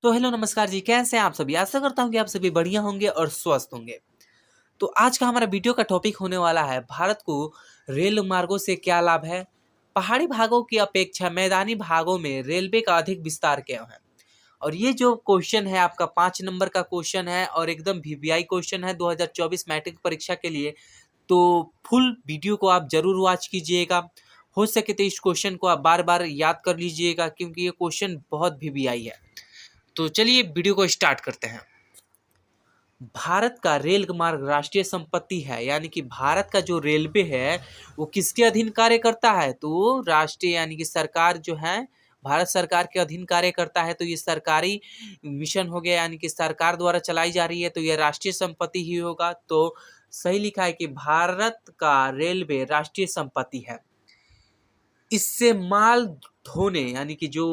तो हेलो नमस्कार जी, कैसे हैं आप सभी? आशा करता हूँ कि आप सभी बढ़िया होंगे और स्वस्थ होंगे। तो आज का हमारा वीडियो का टॉपिक होने वाला है भारत को रेल मार्गों से क्या लाभ है? पहाड़ी भागों की अपेक्षा मैदानी भागों में रेलवे का अधिक विस्तार क्यों है? और ये जो क्वेश्चन है आपका 5 नंबर का क्वेश्चन है और एकदम वीवीआई क्वेश्चन है 2024 मैट्रिक परीक्षा के लिए। तो फुल वीडियो को आप ज़रूर वॉच कीजिएगा। हो सके तो इस क्वेश्चन को आप बार-बार याद कर लीजिएगा क्योंकि ये क्वेश्चन बहुत वीवीआई है। तो चलिए वीडियो को स्टार्ट करते हैं। भारत का रेल मार्ग राष्ट्रीय संपत्ति है, यानी कि भारत का जो रेलवे है वो किसके अधीन कार्य करता है? तो राष्ट्रीय यानी कि सरकार जो है भारत सरकार के अधीन कार्य करता है। तो ये सरकारी मिशन हो गया, यानी कि सरकार द्वारा चलाई जा रही है, तो ये राष्ट्रीय संपत्ति ही होगा। तो सही लिखा है कि भारत का रेलवे राष्ट्रीय संपत्ति है। इससे माल ढोने यानी कि जो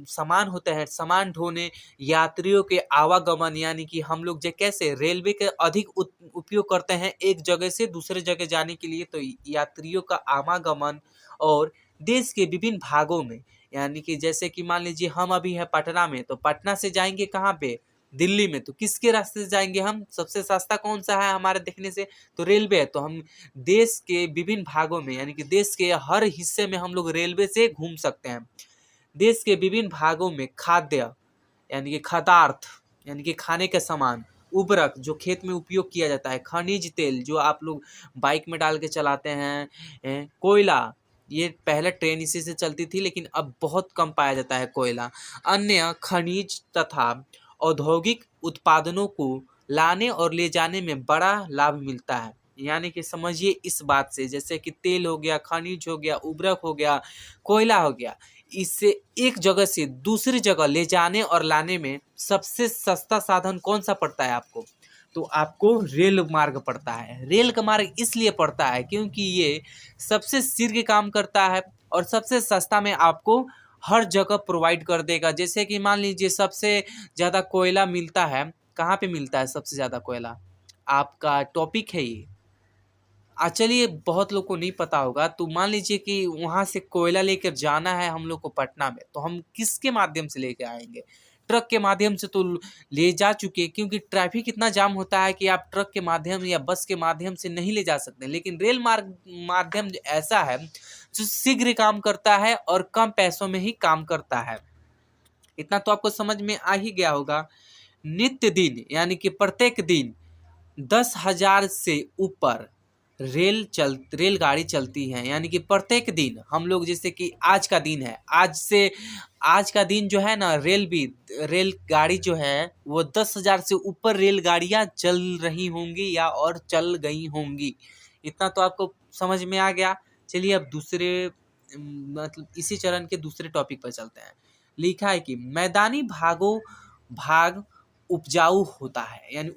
सामान होते हैं, सामान ढोने, यात्रियों के आवागमन यानी कि हम लोग जो कैसे रेलवे के अधिक उपयोग करते हैं एक जगह से दूसरे जगह जाने के लिए, तो यात्रियों का आवागमन और देश के विभिन्न भागों में यानी कि जैसे कि मान लीजिए हम अभी हैं पटना में, तो पटना से जाएँगे कहाँ पे? दिल्ली में, तो किसके रास्ते से जाएँगे हम? सबसे सस्ता कौन-सा है हमारे देखने से? तो रेलवे है। तो हम देश के विभिन्न भागों में यानी कि देश के हर हिस्से में हम लोग रेलवे से घूम सकते हैं। देश के विभिन्न भागों में खाद्य यानी कि खाद्यार्थ यानी कि खाने के सामान, उर्वरक जो खेत में उपयोग किया जाता है, खनिज तेल जो आप लोग बाइक में डाल के चलाते हैं, कोयला ये पहले ट्रेन इसी से चलती थी लेकिन अब बहुत कम पाया जाता है कोयला। अन्य खनिज तथा औद्योगिक उत्पादनों को लाने और ले जाने में बड़ा लाभ मिलता है। यानी कि समझिए इस बात से, जैसे कि तेल हो गया, खनिज हो गया, उर्वरक हो गया, कोयला हो गया, इससे एक जगह से दूसरी जगह ले जाने और लाने में सबसे सस्ता साधन कौन-सा पड़ता है आपको? तो आपको रेल मार्ग पड़ता है। रेल का मार्ग इसलिए पड़ता है क्योंकि ये सबसे शीघ्र काम करता है और सबसे सस्ता में आपको हर जगह प्रोवाइड कर देगा। जैसे कि मान लीजिए सबसे ज़्यादा कोयला मिलता है, कहाँ पे मिलता है सबसे ज़्यादा कोयला? आपका टॉपिक है ये। चलिए बहुत लोग को नहीं पता होगा, तो मान लीजिए कि वहाँ से कोयला लेकर जाना है हम लोग को पटना में, तो हम किसके माध्यम से लेके आएँगे? ट्रक के माध्यम से तो ले जा चुके, क्योंकि ट्रैफ़िक इतना जाम होता है कि आप ट्रक के माध्यम या बस के माध्यम से नहीं ले जा सकते। लेकिन रेल मार्ग माध्यम ऐसा है, जो शीघ्र काम करता है और कम पैसों में ही काम करता है। इतना तो आपको समझ में आ ही गया होगा। नित्य दिन यानी कि प्रत्येक दिन 10,000 से ऊपर रेलगाड़ी चलती है, यानी कि प्रत्येक दिन हम लोग जैसे कि आज का दिन है, आज का दिन जो है ना रेलगाड़ी जो है वो 10,000 से ऊपर रेलगाड़ियाँ चल रही होंगी या और चल गई होंगी। इतना तो आपको समझ में आ गया। चलिए अब मतलब इसी चरण के दूसरे टॉपिक पर चलते हैं। लिखा है कि मैदानी भाग उपजाऊ होता है, यानी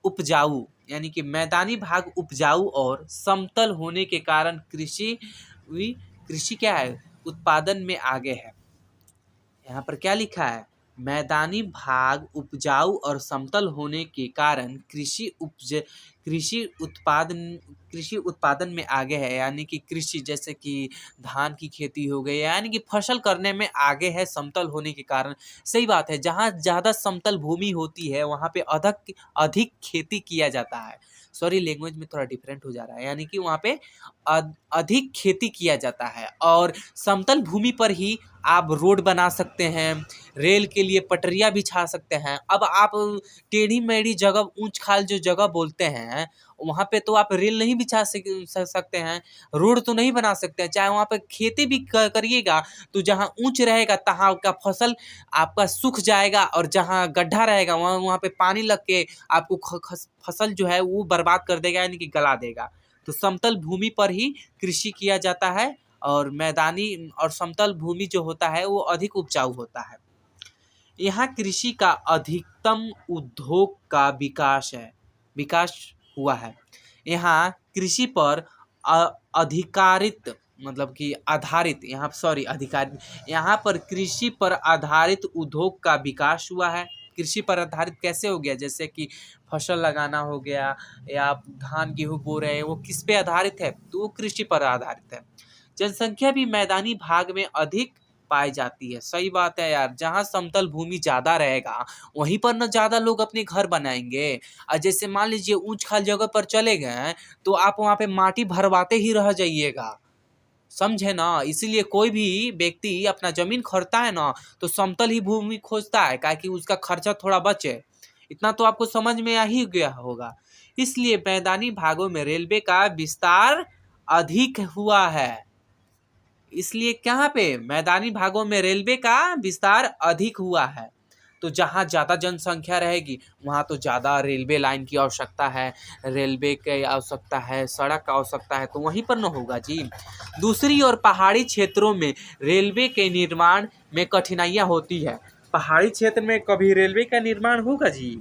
उपजाऊ यानी कि मैदानी भाग उपजाऊ और समतल होने के कारण कृषि क्या है? उत्पादन में आगे है। यहाँ पर क्या लिखा है? मैदानी भाग उपजाऊ और समतल होने के कारण कृषि उत्पादन कृषि उत्पादन में आगे है, यानी कि कृषि जैसे कि धान की खेती हो गई, यानी कि फसल करने में आगे है समतल होने के कारण। सही बात है, जहाँ ज़्यादा समतल भूमि होती है वहाँ पे अधिक अधिक खेती किया जाता है। सॉरी लैंग्वेज में थोड़ा डिफरेंट हो जा रहा है, यानी कि वहाँ पे अधिक खेती किया जाता है और समतल भूमि पर ही आप रोड बना सकते हैं, रेल के लिए पटरियाँ बिछा सकते हैं। अब आप टेढ़ी-मेढ़ी जगह, ऊँच-खाल जो जगह बोलते हैं, वहाँ पे तो आप रेल नहीं बिछा सकते हैं, रोड तो नहीं बना सकते हैं। चाहे वहाँ पे खेती भी करिएगा, तो जहाँ ऊँच रहेगा तहाँ आपका फसल आपका सूख जाएगा और जहाँ गड्ढा रहेगा वहाँ पे पानी लग के आपको फसल जो है वो बर्बाद कर देगा, यानी कि गला देगा। तो समतल भूमि पर ही कृषि किया जाता है और मैदानी और समतल भूमि जो होता है वो अधिक उपजाऊ होता है। यहाँ कृषि का अधिकतम उद्योग का विकास हुआ है। यहाँ कृषि पर अधिकारित मतलब कि आधारित यहाँ पर कृषि पर आधारित उद्योग का विकास हुआ है। कृषि पर आधारित कैसे हो गया? जैसे कि फसल लगाना हो गया या आप धान गेहूँ बो रहे हैं, वो किस पे आधारित है? तो वो कृषि पर आधारित है। जनसंख्या भी मैदानी भाग में अधिक पाई जाती है। सही बात है यार, जहाँ समतल भूमि ज़्यादा रहेगा वहीं पर न ज़्यादा लोग अपने घर बनाएंगे। और जैसे मान लीजिए ऊंच खाल जगह पर चले गए तो आप वहाँ पे माटी भरवाते ही रह जाइएगा, समझे ना। इसीलिए कोई भी व्यक्ति अपना जमीन खरीदता है ना तो समतल ही भूमि खोजता है, ताकि उसका खर्चा थोड़ा बचे। इतना तो आपको समझ में आ ही गया होगा। इसलिए मैदानी भागों में रेलवे का विस्तार अधिक हुआ है। इसलिए कहाँ पे मैदानी भागों में रेलवे का विस्तार अधिक हुआ है। तो जहाँ ज़्यादा जनसंख्या रहेगी वहाँ तो ज़्यादा रेलवे लाइन की आवश्यकता है, रेलवे की आवश्यकता है, सड़क का आवश्यकता है, तो वहीं पर न होगा जी। दूसरी ओर पहाड़ी क्षेत्रों में रेलवे के निर्माण में कठिनाइयाँ होती है। पहाड़ी क्षेत्र में कभी रेलवे का निर्माण होगा जी,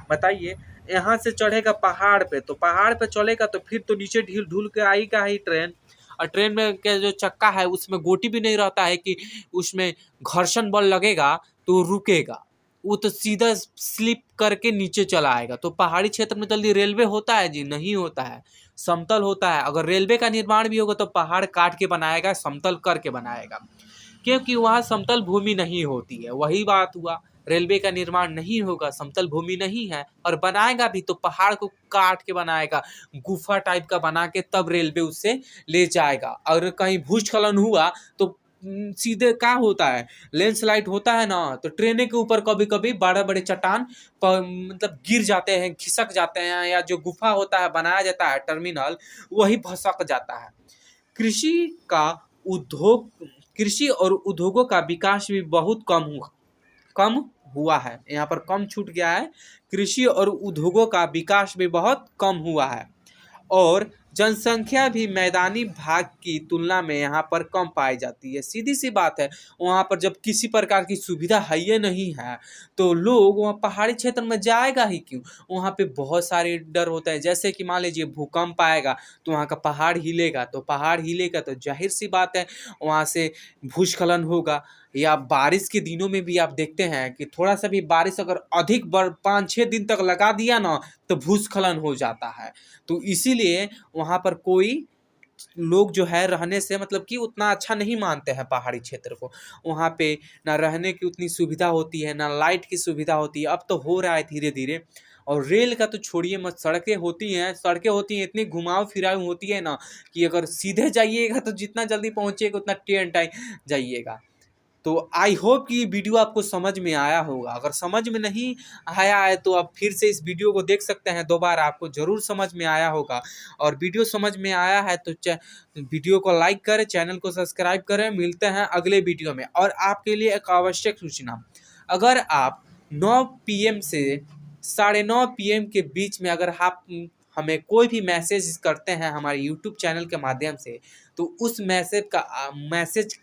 बताइए। यहाँ से चढ़ेगा पहाड़ पे तो पहाड़ पे चलेगा तो फिर तो नीचे ढील ढूल के आएगा ही ट्रेन। और ट्रेन में के जो चक्का है उसमें गोटी भी नहीं रहता है कि उसमें घर्षण बल लगेगा तो रुकेगा, वो तो सीधा स्लिप करके नीचे चला आएगा। तो पहाड़ी क्षेत्र में जल्दी रेलवे होता है जी, नहीं होता है, समतल होता है। अगर रेलवे का निर्माण भी होगा तो पहाड़ काट के बनाएगा, समतल करके बनाएगा, क्योंकि वहाँ समतल भूमि नहीं होती है। वही बात हुआ, रेलवे का निर्माण नहीं होगा, समतल भूमि नहीं है, और बनाएगा भी तो पहाड़ को काट के बनाएगा, गुफा टाइप का बना के तब रेलवे उससे ले जाएगा। अगर कहीं भूस्खलन हुआ तो सीधे क्या होता है, लैंडस्लाइड होता है ना, तो ट्रेनें के ऊपर कभी कभी बड़े बड़े चट्टान मतलब गिर जाते हैं, खिसक जाते हैं, या जो गुफा होता है बनाया जाता है टर्मिनल, वही भसक जाता है। कृषि का उद्योग कृषि और उद्योगों का विकास भी बहुत कम हुआ है। यहाँ पर कम छूट गया है, कृषि और उद्योगों का विकास भी बहुत कम हुआ है। और जनसंख्या भी मैदानी भाग की तुलना में यहाँ पर कम पाई जाती है। सीधी सी बात है, वहाँ पर जब किसी प्रकार की सुविधा है ही नहीं है तो लोग वहाँ पहाड़ी क्षेत्र में जाएगा ही क्यों। वहाँ पे बहुत सारे डर होते हैं, जैसे कि मान लीजिए भूकंप आएगा तो वहाँ का पहाड़ हिलेगा, तो पहाड़ हिलेगा तो जाहिर सी बात है वहाँ से भूस्खलन होगा। या बारिश के दिनों में भी आप देखते हैं कि थोड़ा सा भी बारिश अगर अधिक 5-6 दिन तक लगा दिया ना तो भूस्खलन हो जाता है। तो इसीलिए वहाँ पर कोई लोग जो है रहने से मतलब कि उतना अच्छा नहीं मानते हैं पहाड़ी क्षेत्र को। वहाँ पे ना रहने की उतनी सुविधा होती है, ना लाइट की सुविधा होती है। अब तो हो रहा है धीरे धीरे। और रेल का तो छोड़िए मत, सड़कें होती हैं इतनी घुमाव फिराव होती है ना कि अगर सीधे जाइएगा तो जितना जल्दी पहुँचिएगा उतना टेन टाइम जाइएगा। तो आई होप कि ये वीडियो आपको समझ में आया होगा। अगर समझ में नहीं आया है तो आप फिर से इस वीडियो को देख सकते हैं दोबारा, आपको ज़रूर समझ में आया होगा। और वीडियो समझ में आया है तो वीडियो को लाइक करें, चैनल को सब्सक्राइब करें। मिलते हैं अगले वीडियो में। और आपके लिए एक आवश्यक सूचना, अगर आप 9 PM से 9:30 PM के बीच में अगर आप हमें कोई भी मैसेज करते हैं हमारे यूट्यूब चैनल के माध्यम से, तो उस मैसेज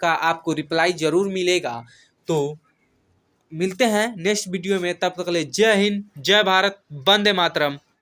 का आपको रिप्लाई जरूर मिलेगा। तो मिलते हैं नेक्स्ट वीडियो में, तब तक के लिए जय हिंद, जय भारत, वंदे मातरम।